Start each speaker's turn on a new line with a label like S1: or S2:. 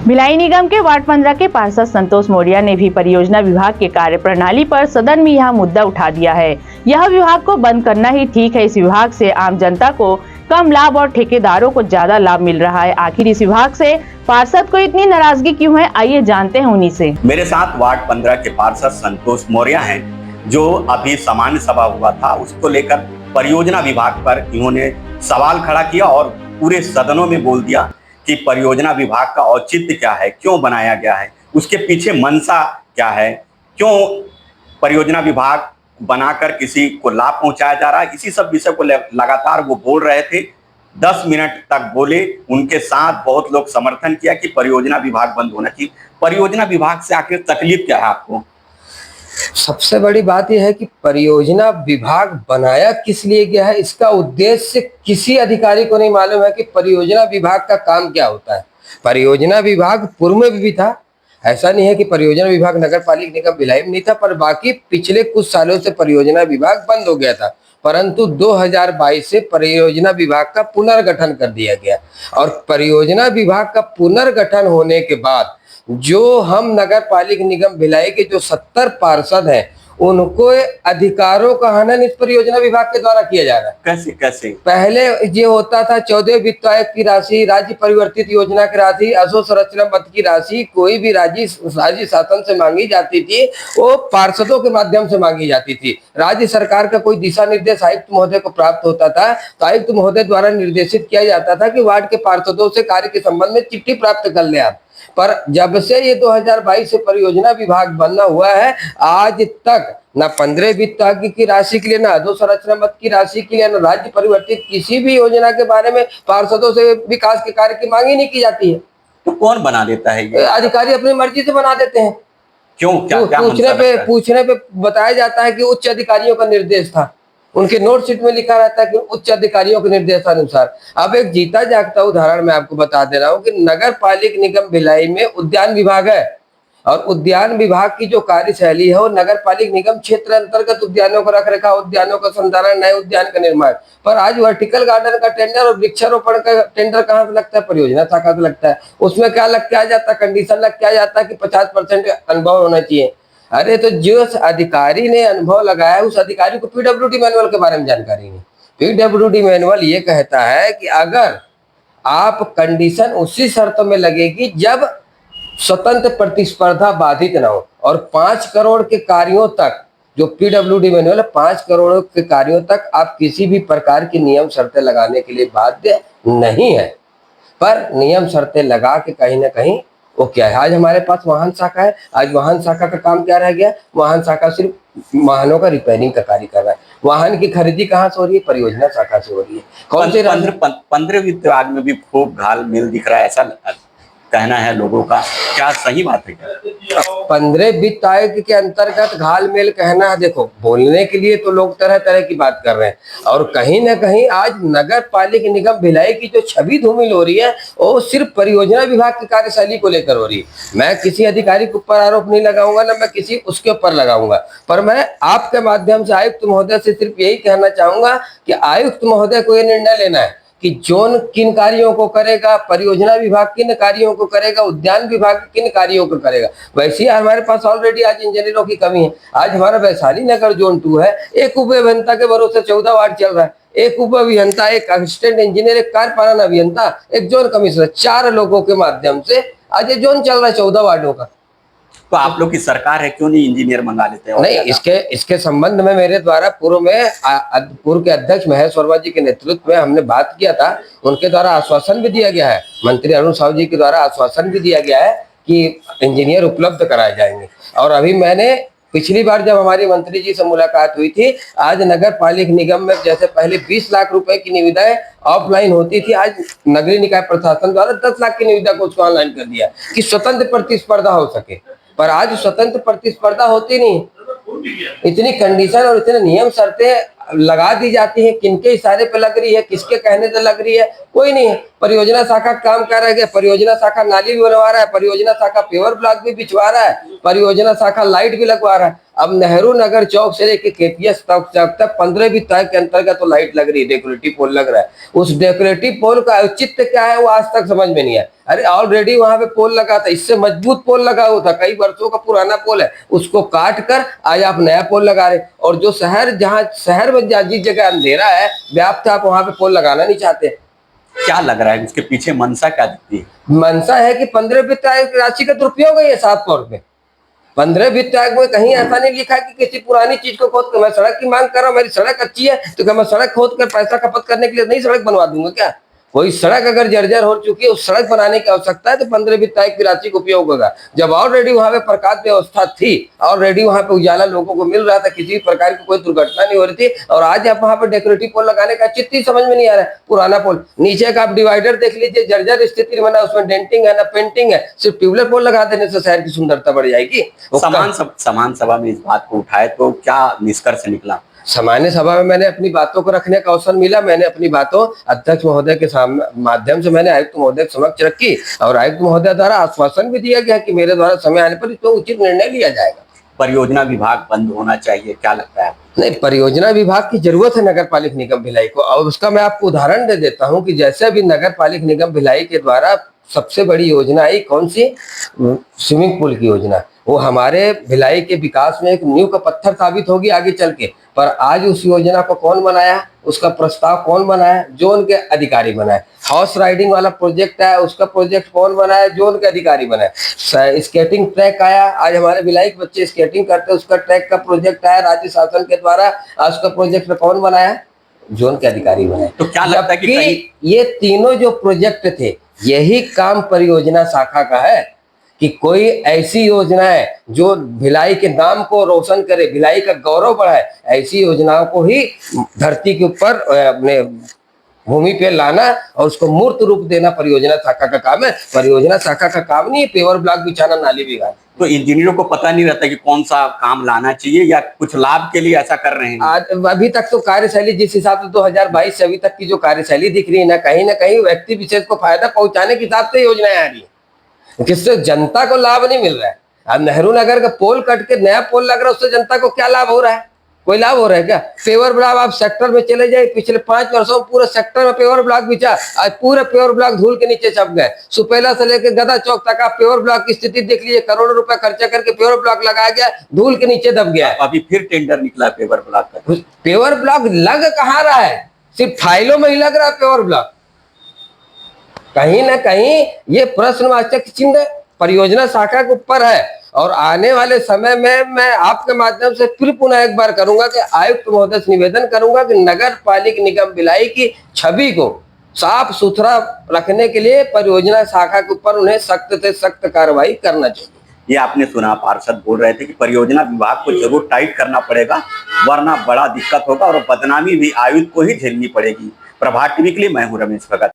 S1: भिलाई निगम के वार्ड 15 के पार्षद संतोष मौर्य ने भी परियोजना विभाग के कार्य प्रणाली पर सदन में यह मुद्दा उठा दिया है। यह विभाग को बंद करना ही ठीक है। इस विभाग से आम जनता को कम लाभ और ठेकेदारों को ज्यादा लाभ मिल रहा है। आखिर इस विभाग से पार्षद को इतनी नाराजगी क्यों है, आइए जानते हैं उन्हीं से।
S2: मेरे साथ वार्ड 15 के पार्षद संतोष मौर्य हैं, जो अभी सामान्य सभा हुआ था उसको लेकर परियोजना विभाग पर इन्होंने सवाल खड़ा किया और पूरे सदनों में बोल दिया कि परियोजना विभाग का औचित्य क्या है, क्यों बनाया गया है, उसके पीछे मंशा क्या है, क्यों परियोजना विभाग बनाकर किसी को लाभ पहुंचाया जा रहा है। इसी सब विषय को लगातार वो बोल रहे थे। 10 मिनट तक बोले। उनके साथ बहुत लोग समर्थन किया कि परियोजना विभाग बंद होना चाहिए। परियोजना विभाग से आखिर तकलीफ क्या है आपको?
S3: सबसे बड़ी बात यह है कि परियोजना विभाग बनाया किस लिए गया है, इसका उद्देश्य किसी अधिकारी को नहीं मालूम है कि परियोजना विभाग का काम क्या होता है। परियोजना विभाग पूर्व में भी था, ऐसा नहीं है कि परियोजना विभाग नगर पालिका निगम भिलाई में नहीं था, पर बाकी पिछले कुछ सालों से परियोजना विभाग बंद हो गया था। परंतु 2022 से परियोजना विभाग का पुनर्गठन कर दिया गया और परियोजना विभाग का पुनर्गठन होने के बाद जो हम नगर पालिका निगम भिलाई के जो 70 पार्षद हैं, उनको अधिकारों का हनन इस परियोजना विभाग के द्वारा किया जा रहा है।
S2: कैसे कैसे? पहले
S3: ये होता था 14 वित्त आयोग की राशि, राज्य परिवर्तित योजना की राशि, अधोसंरचना मद की राशि कोई भी राज्य शासन से मांगी जाती थी, वो पार्षदों के माध्यम से मांगी जाती थी। राज्य सरकार का कोई दिशा निर्देश आयुक्त महोदय को प्राप्त होता था तो आयुक्त महोदय द्वारा निर्देशित किया जाता था कि वार्ड के पार्षदों से कार्य के संबंध में चिट्ठी प्राप्त कर ले आप। पर जब से ये 2022 से परियोजना विभाग बनना हुआ है, आज तक ना 15 वित्त आयोग की राशि के लिए, ना अधोसंरचना मद की राशि के लिए, ना राज्य परिवर्तित किसी भी योजना के बारे में पार्षदों से विकास के कार्य की मांग ही नहीं की जाती है।
S2: तो कौन बना देता है ये?
S3: अधिकारी अपनी मर्जी से बना देते हैं।
S2: क्यों? क्या
S3: पूछने पे बताया जाता है कि उच्च अधिकारियों का निर्देश था। उनके नोट शीट में लिखा रहता है कि उच्च अधिकारियों के निर्देशानुसार। अब एक जीता जागता उदाहरण मैं आपको बता दे रहा हूँ कि नगर पालिका निगम भिलाई में उद्यान विभाग है और उद्यान विभाग की जो कार्यशैली है वो नगर पालिका निगम क्षेत्र अंतर्गत उद्यानों का रखरखाव, उद्यानों का संचालन, नए उद्यान का निर्माण। पर आज वर्टिकल गार्डन का टेंडर और वृक्षारोपण का टेंडर कहाँ से लगता है? परियोजना शाखा से लगता है। उसमें क्या लग के आ जाता है? कंडीशन लग के आ जाता है कि 50% अनुभव होना चाहिए। अरे तो जो अधिकारी ने अनुभव लगाया उस अधिकारी को पीडब्ल्यूडी मैनुअल के बारे में जानकारी नहीं। पीडब्ल्यूडी मैनुअल ये कहता है कि अगर आप कंडीशन उसी शर्तों में लगेगी जब स्वतंत्र प्रतिस्पर्धा बाधित न हो और 5 करोड़ के कार्यों तक, जो पीडब्ल्यूडी मैनुअल है, 5 करोड़ के कार्यों तक आप किसी भी प्रकार की नियम शर्तें लगाने के लिए बाध्य नहीं है। पर नियम शर्तें लगा के कहीं ना कहीं वो क्या है, आज हमारे पास वाहन शाखा है। आज वाहन शाखा का काम क्या रह गया? वाहन शाखा सिर्फ वाहनों का रिपेयरिंग का कार्य कर रहा है। वाहन की खरीदी कहाँ से हो रही है? परियोजना शाखा से हो रही है। कौन से
S2: 15 वित्त विभाग में भी खूब घाल मिल दिख रहा है, ऐसा कहना है लोगों का। क्या सही बात है क्या?
S3: 15 वित्त आयोग के अंतर्गत घाल मेल कहना है। देखो, बोलने के लिए तो लोग तरह तरह की बात कर रहे हैं और कहीं ना कहीं आज नगर पालिका निगम भिलाई की जो छवि धूमिल हो रही है वो सिर्फ परियोजना विभाग की कार्यशैली को लेकर हो रही है। मैं किसी अधिकारी के ऊपर आरोप नहीं लगाऊंगा, ना मैं किसी उसके ऊपर लगाऊंगा, पर मैं आपके माध्यम से आयुक्त महोदय से सिर्फ यही कहना चाहूंगा कि आयुक्त महोदय को यह निर्णय लेना है कि जोन किन कार्यों को करेगा, परियोजना विभाग किन कार्यों को करेगा, उद्यान विभाग किन कार्यों को करेगा। वैसे ही हमारे पास ऑलरेडी आज इंजीनियरों की कमी है। आज हमारा वैशाली नगर जोन 2 है, एक उप अभियंता के भरोसे 14 वार्ड चल रहा है। एक उप अभियंता, एक असिस्टेंट इंजीनियर, एक कार्यपालन अभियंता, एक जोन कमिश्नर, 4 लोगों के माध्यम से आज ये जोन चल रहा है 14 वार्डों का।
S2: तो आप लोग की सरकार है, क्यों नहीं इंजीनियर मंगा लेते हैं?
S3: नहीं, इसके संबंध में मेरे द्वारा पूर्व के अध्यक्ष महेश वर्मा जी के नेतृत्व में हमने बात किया था। उनके द्वारा आश्वासन भी दिया गया है, मंत्री अरुण साहू जी के द्वारा आश्वासन भी दिया गया है कि इंजीनियर उपलब्ध कराए जाएंगे। और अभी मैंने पिछली बार जब हमारी मंत्री जी से मुलाकात हुई थी, आज नगर पालिका निगम में जैसे पहले 20 लाख रुपए की निविदाएं ऑफलाइन होती थी, आज नगरीय निकाय प्रशासन द्वारा 10 लाख की निविदा को उसको ऑनलाइन कर दिया कि स्वतंत्र प्रतिस्पर्धा हो सके। पर आज स्वतंत्र प्रतिस्पर्धा होती नहीं। इतनी कंडीशन और इतने नियम शर्तें लगा दी जाती है, किनके इशारे पे लग रही है, किसके कहने से लग रही है, कोई नहीं है। परियोजना शाखा काम कर रहा है, परियोजना शाखा नाली भी बनवा रहा है, परियोजना शाखा पेवर ब्लॉक भी बिछवा रहा है, परियोजना शाखा लाइट भी लगवा रहा है। अब नेहरू नगर चौक से लेके केपीएस तक 15 भी तय के अंतर्गत तो लाइट लग रही है, डेकोरेटिव पोल लग रहा है। उस डेकोरेटिव पोल का औचित्य क्या है वो आज तक समझ में नहीं आया। अरे ऑलरेडी वहां पे पोल लगा था, इससे मजबूत पोल लगा हुआ था, कई वर्षों का पुराना पोल है, उसको काट कर आज आप नया पोल लगा रहे। और जो शहर में जिस जगह अंधेरा है व्याप्त, आप वहां पे पोल लगाना नहीं चाहते।
S2: क्या लग रहा है इसके पीछे मंशा क्या दिखती है?
S3: मंशा है कि 15 वित्त आयोग की राशि का दुरुपयोग है ये साफ तौर पे। 15 वित्त आयोग में कहीं ऐसा नहीं लिखा कि किसी पुरानी चीज को खोद कर, मैं सड़क की मांग कर रहा हूँ, मेरी सड़क अच्छी है तो क्या मैं सड़क खोद कर पैसा खपत करने के लिए नहीं सड़क बनवा दूंगा क्या? कोई सड़क अगर जर्जर हो चुकी है, उस सड़क बनाने की आवश्यकता है तो 15 वित्त आयोग की राशि का उपयोग होगा। जब ऑलरेडी वहां पे प्रकाश व्यवस्था थी, ऑलरेडी वहां पे उजाला लोगों को मिल रहा था, किसी भी प्रकार की कोई दुर्घटना नहीं हो रही थी, और आज आप वहां पे डेकोरेटिव पोल लगाने का चित्त ही समझ में नहीं आ रहा है। पुराना पोल नीचे का आप डिवाइडर देख लीजिए, जर्जर स्थिति में बना, उसमें डेंटिंग है ना पेंटिंग है। सिर्फ ट्यूबलर पोल लगा देने से शहर की सुंदरता बढ़ जाएगी।
S2: समान सभा में इस बात को उठाए तो क्या निष्कर्ष निकला?
S3: सामान्य सभा में मैंने अपनी बातों को रखने का अवसर मिला। मैंने अपनी बातों अध्यक्ष महोदय के माध्यम से मैंने आयुक्त महोदय के समक्ष रखी, और आयुक्त महोदय द्वारा आश्वासन भी दिया गया कि मेरे द्वारा समय आने पर इसमें उचित निर्णय लिया जाएगा।
S2: परियोजना विभाग बंद होना चाहिए, क्या लगता है?
S3: नहीं, परियोजना विभाग की जरूरत है नगर पालिक निगम भिलाई को, और उसका मैं आपको उदाहरण दे देता हूं कि जैसे अभी नगर पालिक निगम भिलाई के द्वारा सबसे बड़ी योजना आई कौन सी, स्विमिंग पूल की योजना। वो हमारे भिलाई के विकास में एक नींव का पत्थर साबित होगी आगे चल के। पर आज उस योजना को कौन बनाया, उसका प्रस्ताव कौन बनाया, जोन के अधिकारी बनाए। हॉर्स राइडिंग वाला प्रोजेक्ट है, उसका प्रोजेक्ट कौन बनाया, जोन के अधिकारी बनाए। स्केटिंग ट्रैक आया, आज हमारे भिलाई के बच्चे स्केटिंग करते हैं, उसका ट्रैक का प्रोजेक्ट आया राज्य शासन के द्वारा, आज उसका प्रोजेक्ट कौन बनाया, जोन के अधिकारी बनाए।
S2: तो क्या लगता है कि
S3: ये तीनों जो प्रोजेक्ट थे, यही काम परियोजना शाखा का है कि कोई ऐसी योजना है जो भिलाई के नाम को रोशन करे, भिलाई का गौरव बढ़ाए, ऐसी योजनाओं को ही धरती के ऊपर अपने भूमि पे लाना और उसको मूर्त रूप देना परियोजना शाखा का काम है। परियोजना शाखा का काम नहीं है पेवर ब्लॉक बिछाना, नाली बिगाड़ना।
S2: तो इंजीनियरों को पता नहीं रहता कि कौन सा काम लाना चाहिए, या कुछ लाभ के लिए ऐसा कर रहे हैं?
S3: अभी तक तो कार्यशैली जिस हिसाब से 2022 से अभी तक की जो कार्यशैली दिख रही है ना कहीं व्यक्ति विशेष को फायदा पहुंचाने के हिसाब से योजनाएं आ रही है, जिससे जनता को लाभ नहीं मिल रहा है। अब नेहरू नगर का पोल कट के नया पोल लग रहा है, उससे जनता को क्या लाभ हो रहा है? कोई लाभ हो रहा है क्या? पेवर ब्लॉक आप सेक्टर में चले जाए, पिछले 5 वर्षों में पूरे सेक्टर में पेवर ब्लॉक बिछा, आज पूरे पेवर ब्लॉक धूल के नीचे छप गए। सुपेला से लेकर गदा चौक तक आप पेवर ब्लॉक की स्थिति देख लीजिए, करोड़ों रुपए खर्चा करके पेवर ब्लॉक लगाया गया, धूल के नीचे दब गया।
S2: अभी फिर टेंडर निकला पेवर ब्लॉक का।
S3: पेवर ब्लॉक लग कहाँ रहा है, सिर्फ फाइलों में ही लग रहा है पेवर ब्लॉक। कहीं ना कहीं ये प्रश्नवाचक चिन्ह परियोजना शाखा के ऊपर है। और आने वाले समय में मैं आपके माध्यम से फिर पुनः एक बार करूंगा कि आयुक्त महोदय से निवेदन करूंगा कि नगर पालिक निगम भिलाई की छवि को साफ सुथरा रखने के लिए परियोजना शाखा के ऊपर उन्हें सख्त से सख्त कार्रवाई करना चाहिए।
S2: ये आपने सुना, पार्षद बोल रहे थे कि परियोजना विभाग को जरूर टाइट करना पड़ेगा, वरना बड़ा दिक्कत होगा और बदनामी भी आयुक्त को ही झेलनी पड़ेगी। प्रभात टीवी के लिए मैं हूं रमेश भगत।